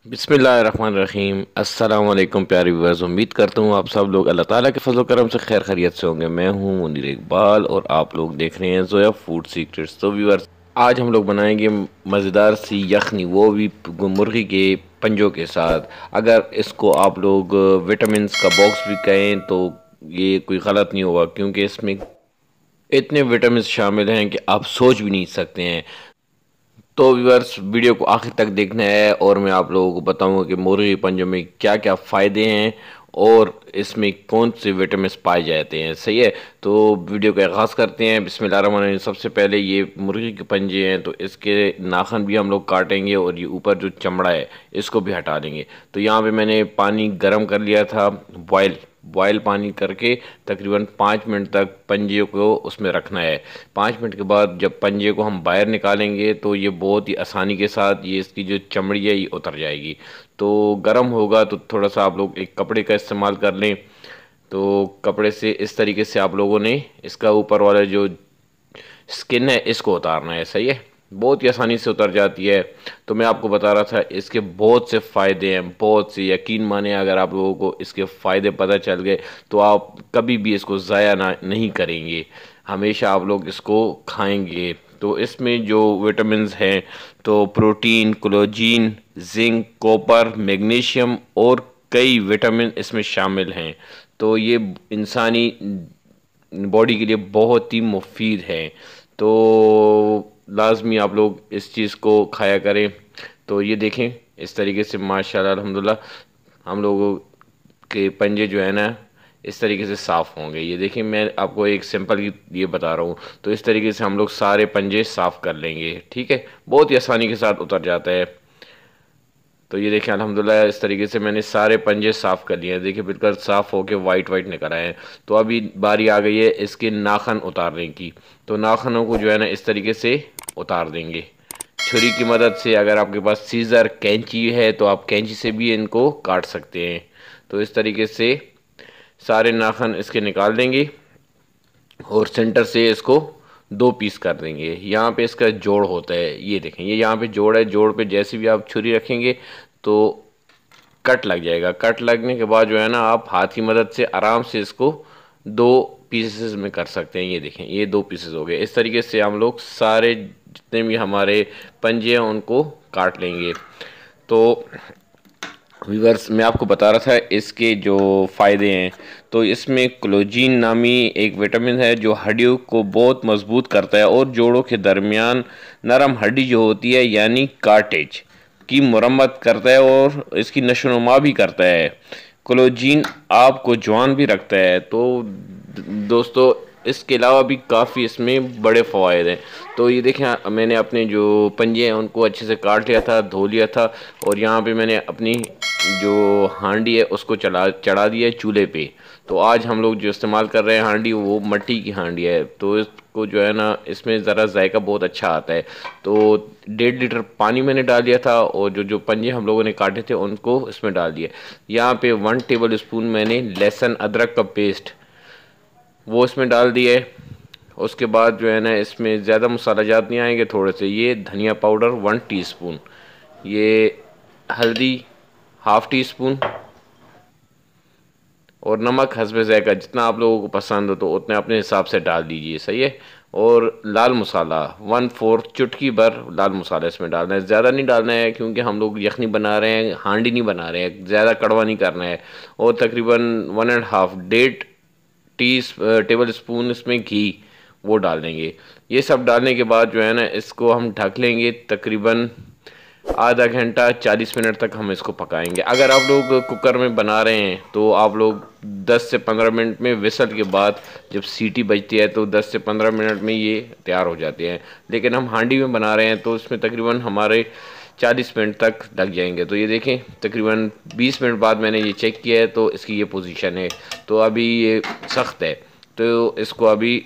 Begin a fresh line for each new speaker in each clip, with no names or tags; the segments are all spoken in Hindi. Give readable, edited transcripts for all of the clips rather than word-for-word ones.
बिस्मिल्लाहिर्रहमानिर्रहीम। अस्सलाम वालेकुम प्यारे व्यूअर्स, उम्मीद करता हूँ आप सब लोग अल्लाह ताला के फजल करम से खैर खैरियत से होंगे। मैं हूँ मुनीर इकबाल और आप लोग देख रहे हैं जोया फूड सीक्रेट्स। तो व्यूअर्स, आज हम लोग बनाएंगे मज़ेदार सी यखनी, वो भी मुर्गी के पंजों के साथ। अगर इसको आप लोग विटामिन का बॉक्स भी कहें तो ये कोई गलत नहीं होगा, क्योंकि इसमें इतने विटामिन शामिल हैं कि आप सोच भी नहीं सकते हैं। तो व्यूअर्स, वीडियो को आखिर तक देखना है और मैं आप लोगों को बताऊंगा कि मुर्गी पंजों में क्या क्या फ़ायदे हैं और इसमें कौन से विटामिन पाए जाते हैं। सही है, तो वीडियो का आगाज़ करते हैं। बिस्मिल्लाहिर्रहमानिर्रहीम। सबसे पहले ये मुर्गी के पंजे हैं, तो इसके नाखन भी हम लोग काटेंगे और ये ऊपर जो चमड़ा है इसको भी हटा देंगे। तो यहाँ पे मैंने पानी गर्म कर लिया था, बॉयल पानी करके तकरीबन 5 मिनट तक पंजे को उसमें रखना है। 5 मिनट के बाद जब पंजे को हम बाहर निकालेंगे तो ये बहुत ही आसानी के साथ ये इसकी जो चमड़ी है ये उतर जाएगी। तो गर्म होगा तो थोड़ा सा आप लोग एक कपड़े का इस्तेमाल कर लें। तो कपड़े से इस तरीके से आप लोगों ने इसका ऊपर वाला जो स्किन है इसको उतारना है। सही है, बहुत ही आसानी से उतर जाती है। तो मैं आपको बता रहा था इसके बहुत से फ़ायदे हैं, बहुत से। यकीन माने, अगर आप लोगों को इसके फ़ायदे पता चल गए तो आप कभी भी इसको ज़ाया ना नहीं करेंगे, हमेशा आप लोग इसको खाएंगे। तो इसमें जो विटामिन्स हैं, तो protein, collagen, zinc, copper, magnesium और कई विटामिन इसमें शामिल हैं। तो ये इंसानी बॉडी के लिए बहुत ही मुफीद है। तो लाजमी आप लोग इस चीज़ को खाया करें। तो ये देखें, इस तरीके से माशाल्लाह अल्हम्दुलिल्लाह हम लोगों के पंजे जो है ना इस तरीके से साफ़ होंगे। ये देखिए, मैं आपको एक सिंपल ये बता रहा हूँ। तो इस तरीके से हम लोग सारे पंजे साफ़ कर लेंगे। ठीक है, बहुत ही आसानी के साथ उतर जाता है। तो ये देखें, अल्हम्दुलिल्लाह इस तरीके से मैंने सारे पंजे साफ़ कर लिए हैं। देखिए, बिल्कुल साफ़ होके वाइट वाइट निकल आए हैं। तो अभी बारी आ गई है इसके नाखन उतारने की। तो नाखनों को जो है ना इस तरीके से उतार देंगे छुरी की मदद से। अगर आपके पास सीज़र कैंची है तो आप कैंची से भी इनको काट सकते हैं। तो इस तरीके से सारे नाखन इसके निकाल देंगे और सेंटर से इसको 2 पीस कर देंगे। यहाँ पे इसका जोड़ होता है, ये देखें, ये यहाँ पे जोड़ है। जोड़ पे जैसे भी आप छुरी रखेंगे तो कट लग जाएगा। कट लगने के बाद जो है ना आप हाथ की मदद से आराम से इसको 2 पीसेस में कर सकते हैं। ये देखें, ये 2 पीसेस हो गए। इस तरीके से हम लोग सारे जितने भी हमारे पंजे हैं उनको काट लेंगे। तो व्यूअर्स, मैं आपको बता रहा था इसके जो फ़ायदे हैं। तो इसमें कोलेजन नामी एक विटामिन है जो हड्डियों को बहुत मजबूत करता है और जोड़ों के दरमियान नरम हड्डी जो होती है यानी कार्टेज की मरम्मत करता है और इसकी नशोनुमा भी करता है। कोलेजन आपको जवान भी रखता है। तो दोस्तों, इसके अलावा भी काफ़ी इसमें बड़े फ़वाद हैं। तो ये देखें, मैंने अपने जो पंजे हैं उनको अच्छे से काट लिया था, धो लिया था। और यहाँ पे मैंने अपनी जो हांडी है उसको चढ़ा दिया है चूल्हे पे। तो आज हम लोग जो इस्तेमाल कर रहे हैं हांडी, वो मिट्टी की हांडी है। तो इसको जो है ना इसमें ज़रा जायका बहुत अच्छा आता है। तो 1.5 लीटर पानी मैंने डाल दिया था और जो पंजे हम लोगों ने काटे थे उनको इसमें डाल दिया। यहाँ पे 1 टेबल स्पून मैंने लहसुन अदरक का पेस्ट वो इसमें डाल दिए। उसके बाद जो है ना इसमें ज़्यादा मसाला जात नहीं आएंगे, थोड़े से ये धनिया पाउडर 1 टीस्पून, ये हल्दी 1/2 टीस्पून और नमक हस्बे ज़ायका, जितना आप लोगों को पसंद हो तो उतने अपने हिसाब से डाल दीजिए। सही है। और लाल मसाला 1/4 चुटकी भर लाल मसाला इसमें डालना है। ज़्यादा नहीं डालना है क्योंकि हम लोग यखनी बना रहे हैं, हांडी नहीं बना रहे हैं, ज़्यादा कड़वा नहीं करना है। और तकरीबन 1.5 टेबल स्पून इसमें घी वो डाल देंगे। ये सब डालने के बाद जो है ना इसको हम ढक लेंगे। तकरीबन आधा घंटा 40 मिनट तक हम इसको पकाएंगे। अगर आप लोग कुकर में बना रहे हैं तो आप लोग 10 से 15 मिनट में, विसल के बाद जब सीटी बजती है तो 10 से 15 मिनट में ये तैयार हो जाते हैं। लेकिन हम हांडी में बना रहे हैं तो इसमें तकरीबन हमारे 40 मिनट तक लग जाएंगे। तो ये देखें, तकरीबन 20 मिनट बाद मैंने ये चेक किया है तो इसकी ये पोजीशन है। तो अभी ये सख्त है, तो इसको अभी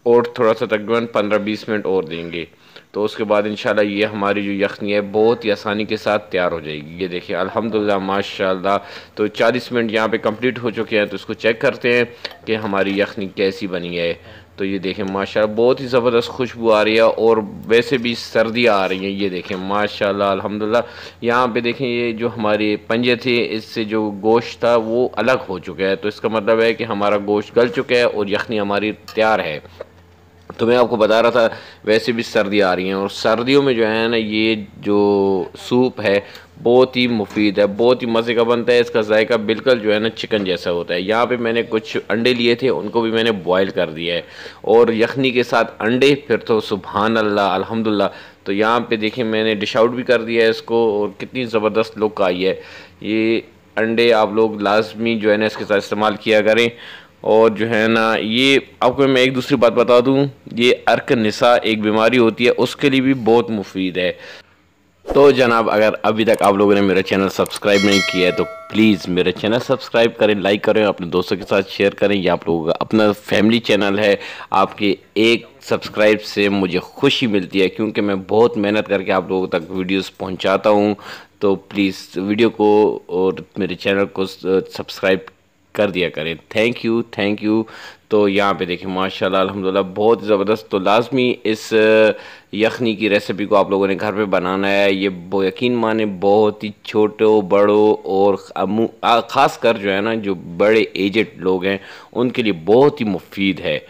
और थोड़ा सा तकरीबन 15-20 मिनट और देंगे। तो उसके बाद इंशाल्लाह ये हमारी जो यखनी है बहुत ही आसानी के साथ तैयार हो जाएगी। ये देखिए, अल्हम्दुलिल्लाह माशाल्लाह। तो 40 मिनट यहाँ पे कंप्लीट हो चुके हैं। तो इसको चेक करते हैं कि हमारी यखनी कैसी बनी है। तो ये देखें माशाल्लाह बहुत ही ज़बरदस्त खुशबू आ रही है और वैसे भी सर्दियाँ आ रही हैं। ये देखें माशाल्लाह अल्हम्दुलिल्लाह। यहाँ पे देखें ये जो हमारे पंजे थे इससे जो गोश्त था वो अलग हो चुका है, तो इसका मतलब है कि हमारा गोश्त गल चुका है और यखनी हमारी तैयार है। तो मैं आपको बता रहा था वैसे भी सर्दी आ रही हैं और सर्दियों में जो है ना ये जो सूप है बहुत ही मुफीद है, बहुत ही मज़े का बनता है। इसका जायका बिल्कुल जो है ना चिकन जैसा होता है। यहाँ पे मैंने कुछ अंडे लिए थे, उनको भी मैंने बॉयल कर दिया है और यखनी के साथ अंडे, फिर तो सुभान अल्लाह अल्हम्दुलिल्लाह। तो यहाँ पे देखिए मैंने डिश आउट भी कर दिया है इसको और कितनी ज़बरदस्त लुक आई है। ये अंडे आप लोग लाजमी जो है ना इसके साथ इस्तेमाल किया करें। और जो है ना ये आपको मैं एक दूसरी बात बता दूं, ये अर्क निसा एक बीमारी होती है उसके लिए भी बहुत मुफीद है। तो जनाब अगर अभी तक आप लोगों ने मेरा चैनल सब्सक्राइब नहीं किया है तो प्लीज़ मेरा चैनल सब्सक्राइब करें, लाइक करें, अपने दोस्तों के साथ शेयर करें। ये आप लोगों का अपना फैमिली चैनल है। आपके एक सब्सक्राइब से मुझे खुशी मिलती है क्योंकि मैं बहुत मेहनत करके आप लोगों तक वीडियोस पहुंचाता हूं। तो प्लीज़ वीडियो को और मेरे चैनल को सब्सक्राइब कर दिया करें। Thank you, thank you. तो यहाँ पे देखें माशाल्लाह अल्हम्दुलिल्लाह बहुत ज़बरदस्त। तो लाजमी इस यखनी की रेसिपी को आप लोगों ने घर पे बनाना है। ये यकीन माने बहुत ही छोटों बड़ों और ख़ास कर जो है ना जो बड़े एजेड लोग हैं उनके लिए बहुत ही मुफीद है।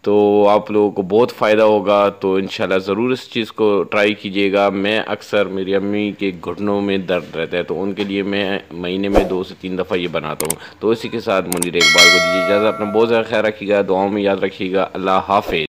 तो आप लोगों को बहुत फ़ायदा होगा। तो इंशाल्लाह ज़रूर इस चीज़ को ट्राई कीजिएगा। मैं अक्सर मेरी अम्मी के घुटनों में दर्द रहता है तो उनके लिए मैं महीने में 2 से 3 दफ़ा ये बनाता हूँ। तो इसी के साथ मुनीर इकबाल को दीजिए इजाज़त। अपना बहुत ज़्यादा ख्याल रखिएगा, दुआओं में याद रखिएगा। अल्लाह हाफ़िज़।